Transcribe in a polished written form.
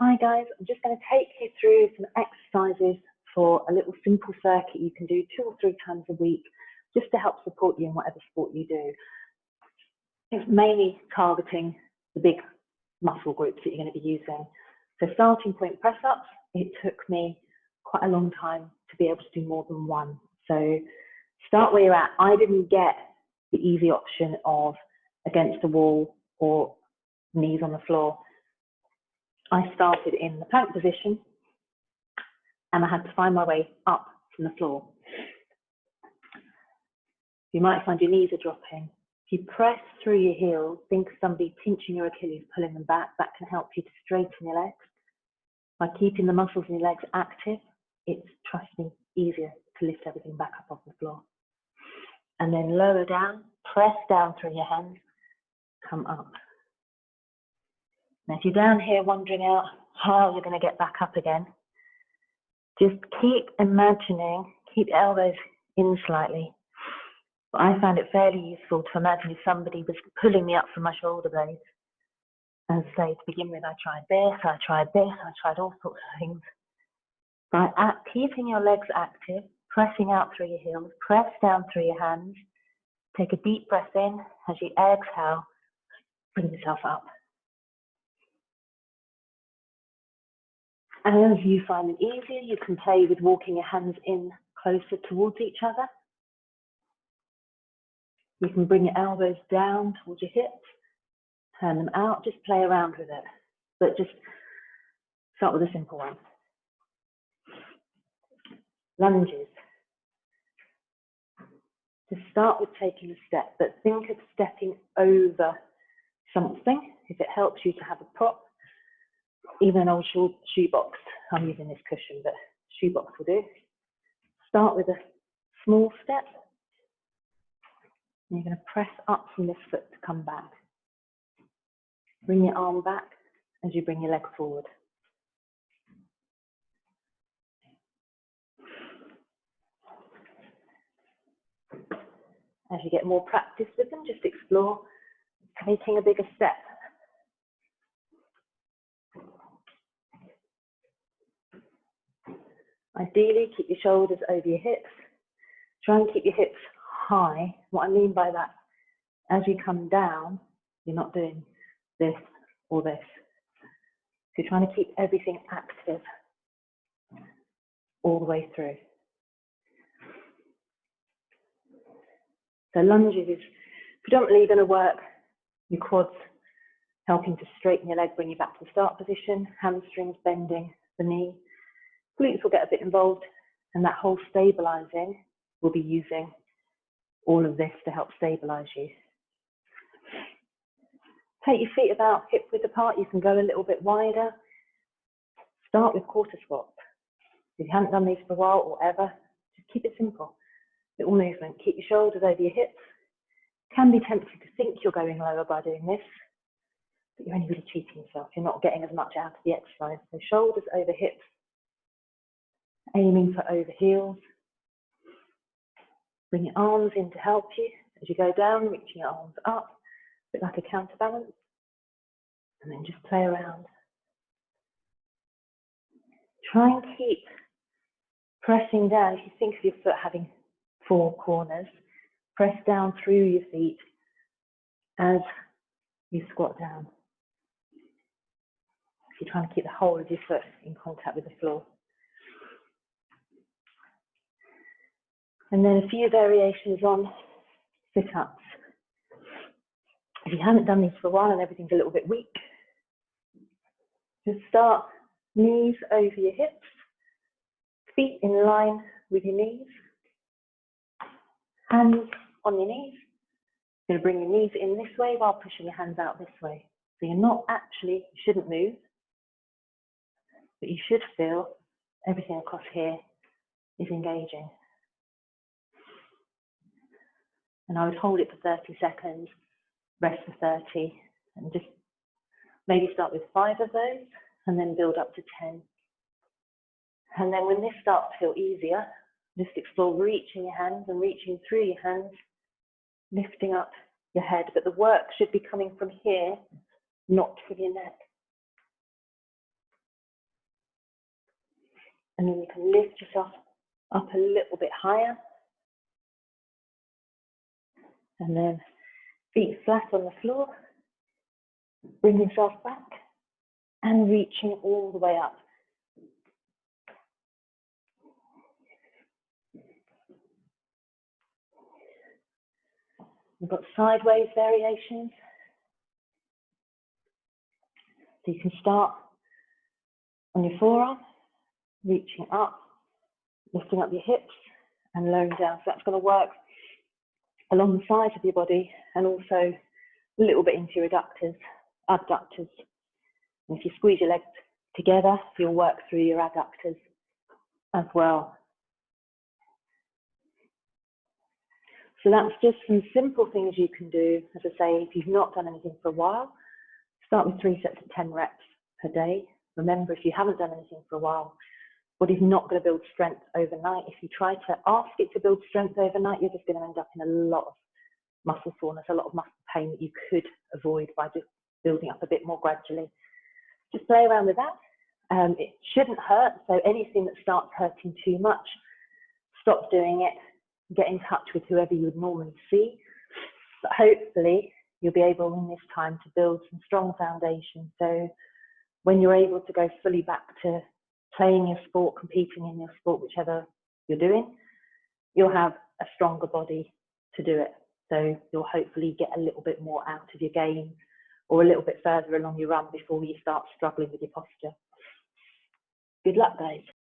Hi guys, I'm just going to take you through some exercises for a little simple circuit you can do 2 or 3 times a week, just to help support you in whatever sport you do. It's mainly targeting the big muscle groups that you're going to be using. So starting point press-ups, it took me quite a long time to be able to do more than one. So start where you're at. I didn't get the easy option of against the wall or knees on the floor. I started in the plank position and I had to find my way up from the floor. You might find your knees are dropping. If you press through your heels, think of somebody pinching your Achilles, pulling them back. That can help you to straighten your legs. By keeping the muscles in your legs active, it's, trust me, easier to lift everything back up off the floor. And then lower down, press down through your hands, come up. Now, if you're down here wondering out how you're going to get back up again, just keep imagining, keep the elbows in slightly. But I found it fairly useful to imagine if somebody was pulling me up from my shoulder blades. And say, to begin with, I tried this, I tried all sorts of things. By keeping your legs active, pressing out through your heels, press down through your hands, take a deep breath in. As you exhale, bring yourself up. And as you find it easier, you can play with walking your hands in closer towards each other. You can bring your elbows down towards your hips, turn them out, just play around with it. But just start with a simple one. Lunges. Just start with taking a step, but think of stepping over something. If it helps you to have a prop, even an old shoebox. I'm using this cushion, but shoebox will do. Start with a small step. And you're going to press up from this foot to come back. Bring your arm back as you bring your leg forward. As you get more practice with them, just explore taking a bigger step. Ideally, keep your shoulders over your hips. Try and keep your hips high. What I mean by that, as you come down, you're not doing this or this. So you're trying to keep everything active all the way through. So lunges is predominantly going to work your quads, helping to straighten your leg, bring you back to the start position, hamstrings bending the knee. Glutes will get a bit involved, and that whole stabilizing will be using all of this to help stabilize you. Take your feet about hip width apart. You can go a little bit wider. Start with quarter squats. If you haven't done these for a while or ever, just keep it simple. Little movement. Keep your shoulders over your hips. Can be tempted to think you're going lower by doing this, but you're only really cheating yourself. You're not getting as much out of the exercise. So shoulders over hips, aiming for over heels. Bring your arms in to help you. As you go down, reaching your arms up, a bit like a counterbalance. And then just play around. Try and keep pressing down. If you think of your foot having 4 corners, press down through your feet as you squat down. So you're trying to keep the whole of your foot in contact with the floor. And then a few variations on sit-ups. If you haven't done these for a while and everything's a little bit weak, just start knees over your hips, feet in line with your knees, hands on your knees. You're going to bring your knees in this way while pushing your hands out this way. So you're not actually, you shouldn't move, but you should feel everything across here is engaging. And I would hold it for 30 seconds, rest for 30, and just maybe start with 5 of those, and then build up to 10. And then when this starts to feel easier, just explore reaching your hands and reaching through your hands, lifting up your head. But the work should be coming from here, not from your neck. And then you can lift yourself up a little bit higher. And then feet flat on the floor. Bring yourself back and reaching all the way up. We've got sideways variations. So you can start on your forearm, reaching up, lifting up your hips and lowering down. So that's going to work along the sides of your body and also a little bit into your adductors. And if you squeeze your legs together, you'll work through your adductors as well. So that's just some simple things you can do. As I say, if you've not done anything for a while, start with 3 sets of 10 reps per day. Remember, if you haven't done anything for a while, body's not going to build strength overnight. If you try to ask it to build strength overnight, you're just going to end up in a lot of muscle soreness, a lot of muscle pain that you could avoid by just building up a bit more gradually. Just play around with that. It shouldn't hurt, so anything that starts hurting too much, stop doing it. Get in touch with whoever you would normally see. But hopefully, you'll be able in this time to build some strong foundation. So when you're able to go fully back to playing your sport, competing in your sport, whichever you're doing, you'll have a stronger body to do it. So you'll hopefully get a little bit more out of your game or a little bit further along your run before you start struggling with your posture. Good luck, guys.